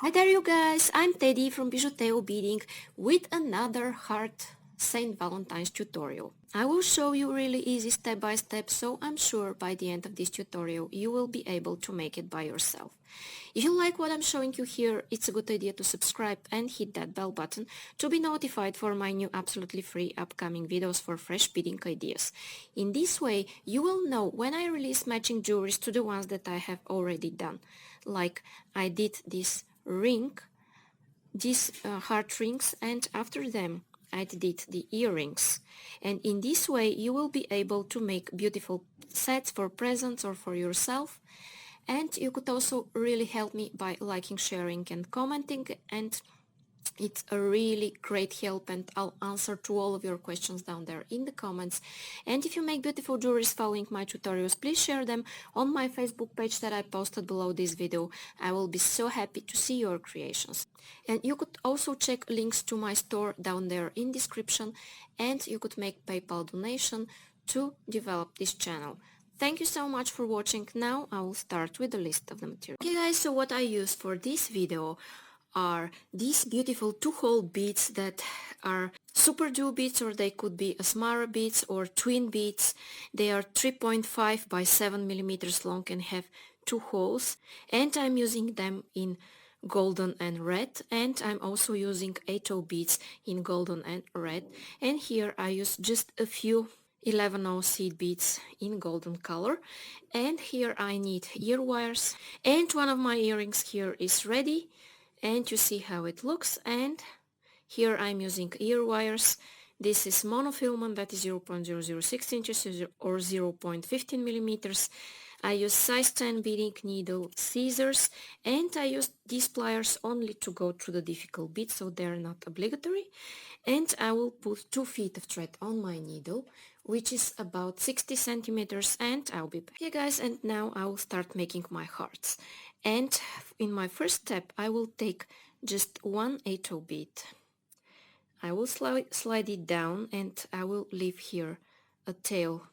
Hi there you guys, I'm Teddy from BijuTeo Beading with another Heart Saint Valentine's tutorial. I will show you really easy step by step, so I'm sure by the end of this tutorial you will be able to make it by yourself. If you like what I'm showing you here, it's a good idea to subscribe and hit that bell button to be notified for my new absolutely free upcoming videos for fresh beading ideas. In this way you will know when I release matching jewelries to the ones that I have already done. Like I did this ring, these heart rings, and after them I did the earrings, and in this way you will be able to make beautiful sets for presents or for yourself. And you could also really help me by liking, sharing and commenting, and it's a really great help, and I'll answer to all of your questions down there in the comments. And if you make beautiful jewelries following my tutorials, please share them on my Facebook page that I posted below this video. I will be so happy to see your creations. And you could also check links to my store down there in description, and you could make PayPal donation to develop this channel. Thank you so much for watching. Now I will start with the list of the material. Okay guys, so what I use for this video are these beautiful 2-hole beads that are Superduo beads, or they could be Asmara beads or tween beads. They are 3.5 by 7 millimeters long and have 2 holes, and I'm using them in golden and red, and I'm also using 8-0 beads in golden and red, and here I use just a few 11-0 seed beads in golden color. And here I need ear wires, and one of my earrings here is ready, and you see how it looks. And here I'm using ear wires. This is monofilament, that is 0.006 inches or 0.15 millimeters. I use size 10 beading needle, scissors, and I use these pliers only to go through the difficult beads, so they're not obligatory. And I will put 2 feet of thread on my needle, which is about 60 centimeters, and I'll be back. Okay guys, and now I will start making my hearts. And in my first step I will take just one 8-0 bead. I will slide it down, and I will leave here a tail,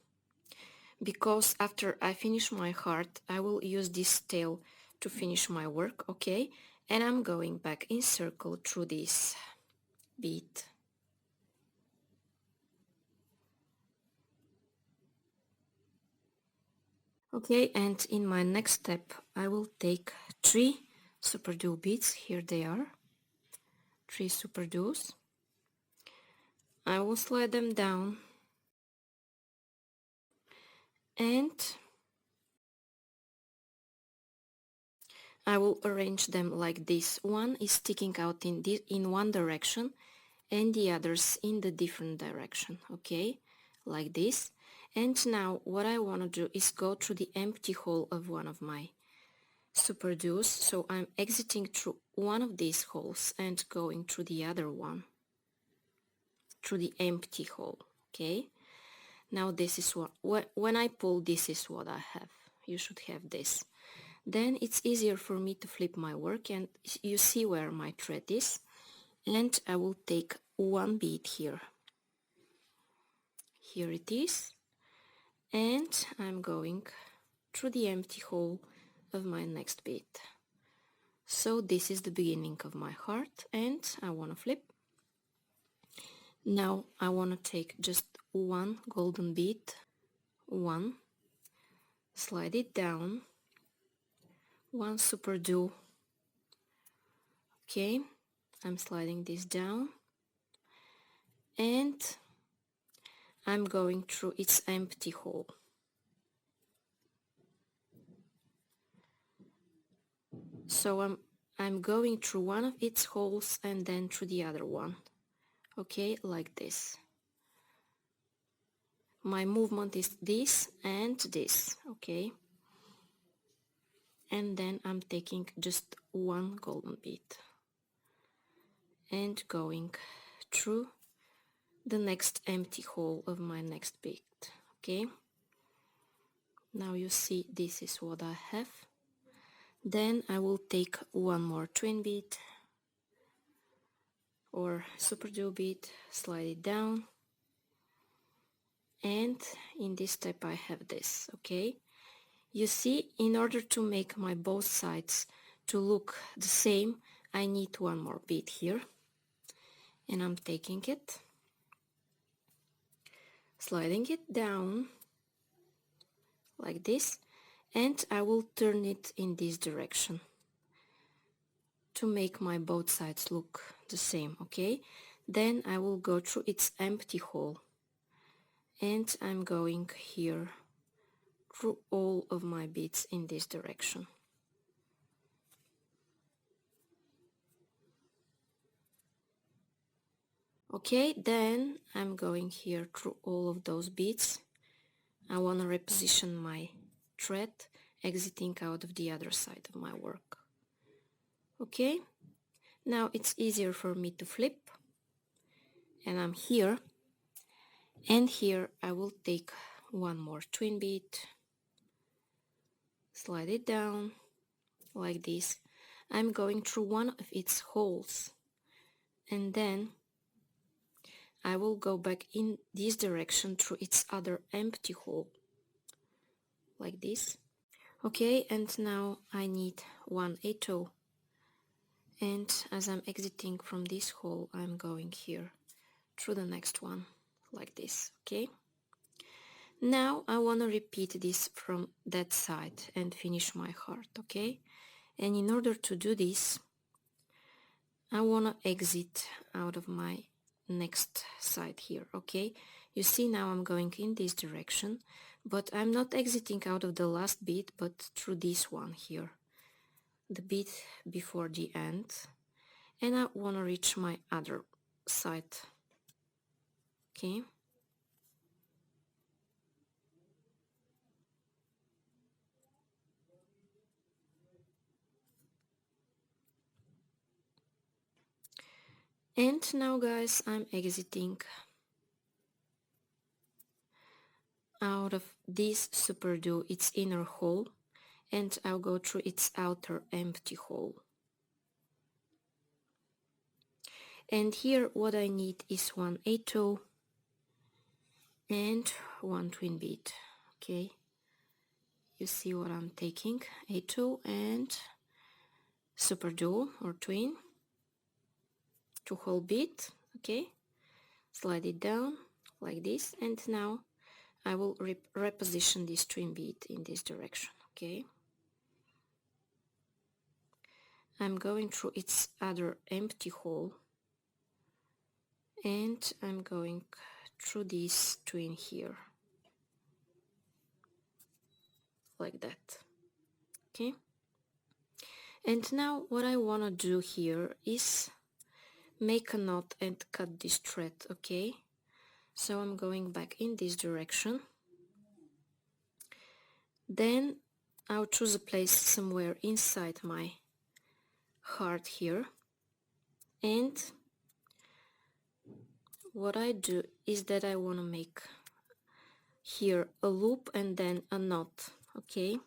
because after I finish my heart I will use this tail to finish my work, okay? And I'm going back in circle through this bead. Okay, and in my next step I will take 3 Superduo beads. Here they are, 3 Superduos. I will slide them down, and I will arrange them like this. One is sticking out in one direction and the others in the different direction, okay, like this. And now what I want to do is go through the empty hole of one of my Superduos. So I'm exiting through one of these holes and going through the other one, through the empty hole, okay? Now this is what, when I pull, this is what I have. You should have this. Then it's easier for me to flip my work, and you see where my thread is. And I will take one bead here. Here it is. And I'm going through the empty hole of my next bead. So this is the beginning of my heart, and I want to flip. Now I want to take just one golden bead, one, slide it down, one Superduo. Okay, I'm sliding this down, and I'm going through its empty hole. So I'm going through one of its holes and then through the other one, okay, like this. My movement is this and this, okay, and then I'm taking just one golden bead and going through the next empty hole of my next bead, okay. Now you see this is what I have. Then I will take one more twin bead or Superduo bead, slide it down, and in this step I have this, okay. You see, in order to make my both sides to look the same, I need one more bead here, and I'm taking it, sliding it down like this, and I will turn it in this direction to make my both sides look the same, okay? Then I will go through its empty hole, and I'm going here through all of my beads in this direction. Okay, then I'm going here through all of those beads. I want to reposition my thread, exiting out of the other side of my work. Okay, now it's easier for me to flip, and I'm here, and here I will take one more twin bead, slide it down like this. I'm going through one of its holes, and then I will go back in this direction through its other empty hole, like this. Okay, and now I need one atoll, and as I'm exiting from this hole, I'm going here through the next one, like this. Okay, now I want to repeat this from that side and finish my heart. Okay, and in order to do this, I want to exit out of my next side here. Okay, you see now I'm going in this direction, but I'm not exiting out of the last bead, but through this one here, the bead before the end, and I want to reach my other side. Okay, and now guys, I'm exiting out of this Superduo, its inner hole, and I'll go through its outer empty hole. And here what I need is one atoll and one twin bead. Okay, you see what I'm taking, atoll and Superduo or twin, 2 whole bead. Okay, slide it down like this, and now I will reposition this twin bead in this direction. Okay, I'm going through its other empty hole, and I'm going through this twin here, like that. Okay, and now what I want to do here is make a knot and cut this thread. Okay, so I'm going back in this direction, then I'll choose a place somewhere inside my heart here, and what I do is that I want to make here a loop and then a knot. Okay,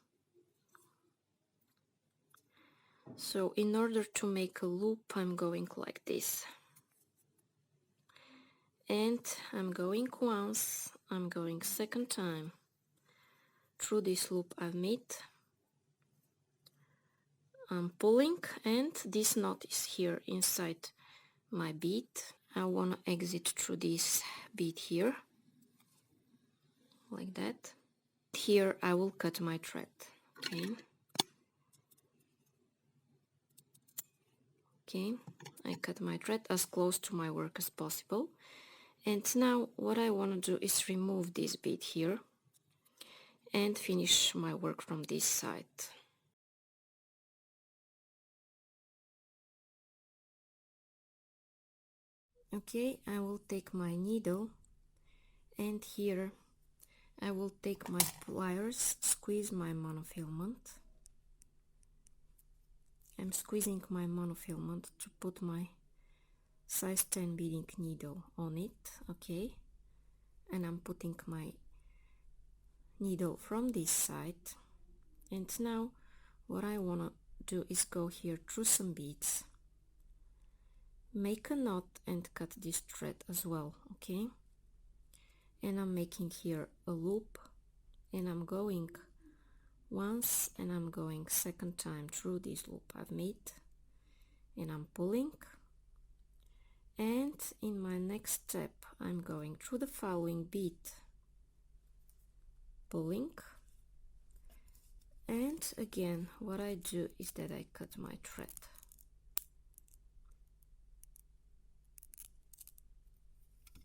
so in order to make a loop, I'm going like this, and I'm going once, I'm going second time through this loop I've made, I'm pulling, and this knot is here inside my bead. I want to exit through this bead here, like that. Here I will cut my thread. Okay, okay, I cut my thread as close to my work as possible, and now what I want to do is remove this bead here and finish my work from this side. Okay, I will take my needle, and here I will take my pliers, squeeze my monofilament. I'm squeezing my monofilament to put my size 10 beading needle on it. Okay, and I'm putting my needle from this side, and now what I want to do is go here through some beads, make a knot and cut this thread as well. Okay, and I'm making here a loop, and I'm going once and I'm going second time through this loop I've made, and I'm pulling, and in my next step I'm going through the following bead, pulling, and again what I do is that I cut my thread.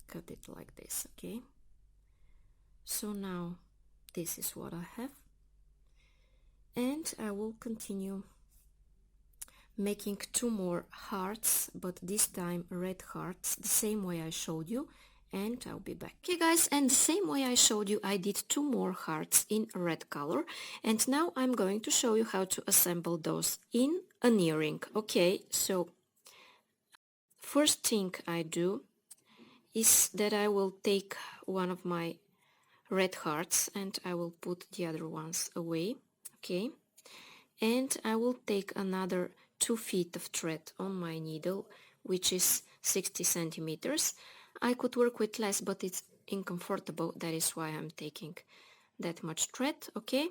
Cut it like this, okay? So now this is what I have, and I will continue making 2 more hearts, but this time red hearts, the same way I showed you, and I'll be back. Okay guys, and the same way I showed you, I did 2 more hearts in red color, and now I'm going to show you how to assemble those in an earring. Okay, so first thing I do is that I will take one of my red hearts and I will put the other ones away, okay, and I will take another 2 feet of thread on my needle, which is 60 centimeters. I could work with less, but it's uncomfortable, that is why I'm taking that much thread, okay.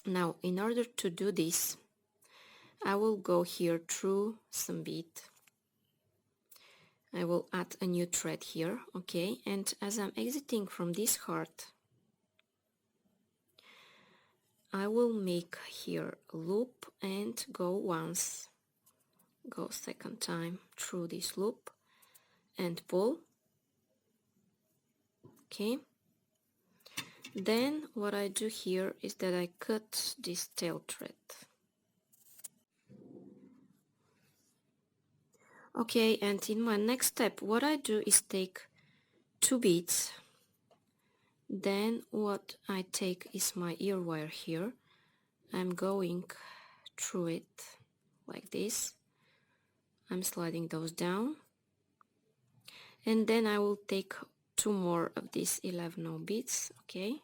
Now in order to do this, I will go here through some bead, I will add a new thread here, okay, and as I'm exiting from this heart, I will make here a loop and go once, go second time through this loop and pull, okay. Then what I do here is that I cut this tail thread. Okay, and in my next step what I do is take 2 beads, then what I take is my ear wire here, I'm going through it like this, I'm sliding those down, and then I will take 2 more of these 11 beads, okay,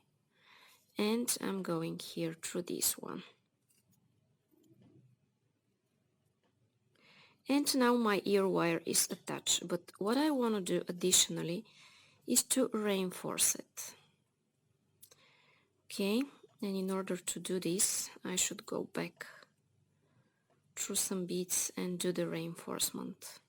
and I'm going here through this one. And now my ear wire is attached, but what I want to do additionally is to reinforce it, okay, and in order to do this I should go back through some beads and do the reinforcement.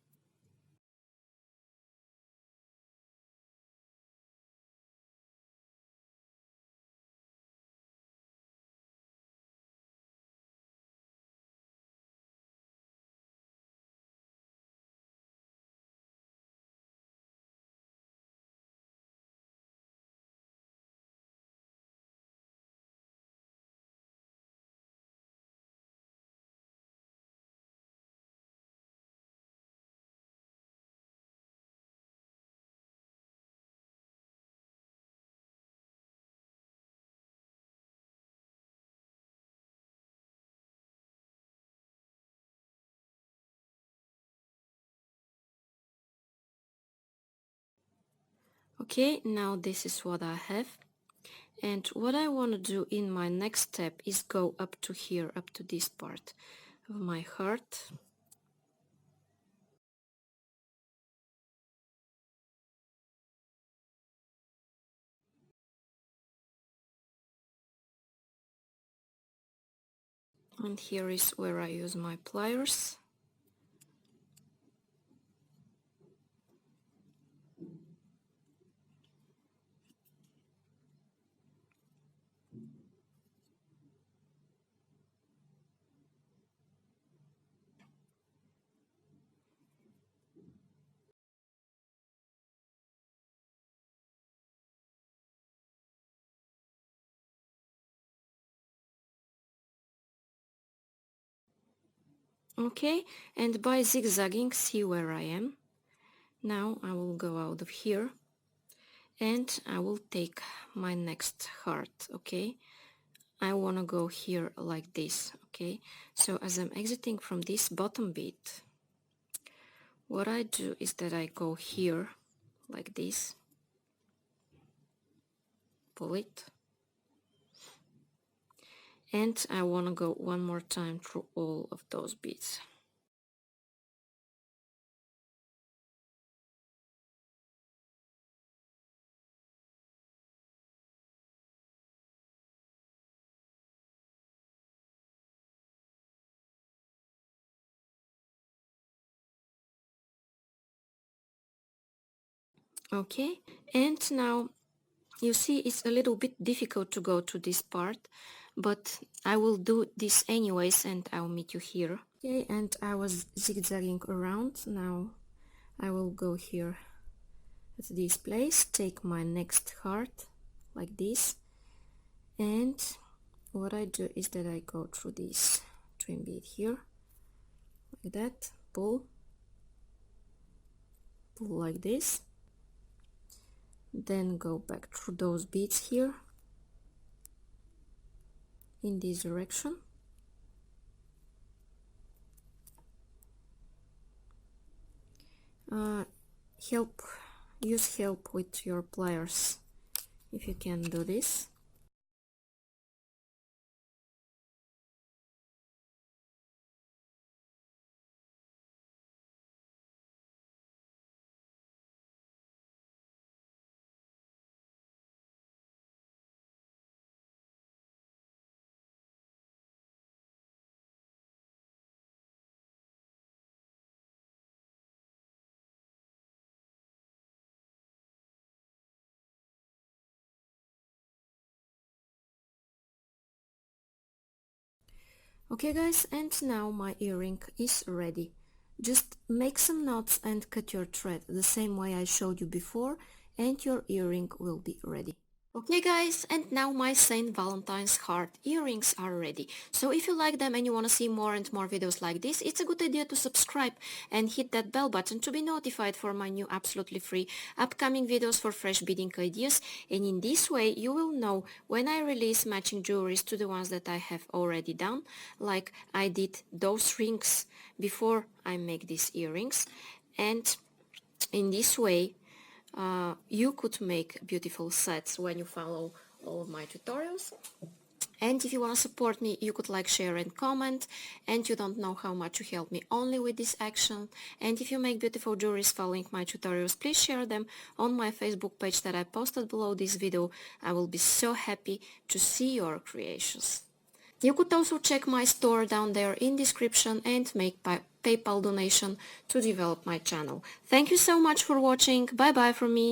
Okay, now this is what I have, and what I want to do in my next step is go up to here, up to this part of my heart. And here is where I use my pliers. Okay, and by zigzagging, see where I am. Now I will go out of here and I will take my next heart, okay. I want to go here like this, okay. So as I'm exiting from this bottom bead, what I do is that I go here like this, pull it, and I want to go one more time through all of those beads. Okay, and now you see it's a little bit difficult to go to this part, but I will do this anyways and I'll meet you here. Okay, and I was zigzagging around. Now I will go here at this place, take my next heart like this, and what I do is that I go through this twin bead here like that, pull like this, then go back through those beads here in this direction, use help with your pliers if you can do this. Okay guys, and now my earring is ready. Just make some knots and cut your thread the same way I showed you before, and your earring will be ready. Okay guys, and now my Saint Valentine's heart earrings are ready. So if you like them and you want to see more and more videos like this, it's a good idea to subscribe and hit that bell button to be notified for my new absolutely free upcoming videos for fresh beading ideas, and in this way you will know when I release matching jewelries to the ones that I have already done, like I did those rings before I make these earrings, and in this way you could make beautiful sets when you follow all of my tutorials. And if you want to support me, you could like, share and comment, and you don't know how much you help me only with this action. And if you make beautiful jewelries following my tutorials, please share them on my Facebook page that I posted below this video. I will be so happy to see your creations. You could also check my store down there in description and make PayPal donation to develop my channel. Thank you so much for watching. Bye bye from me.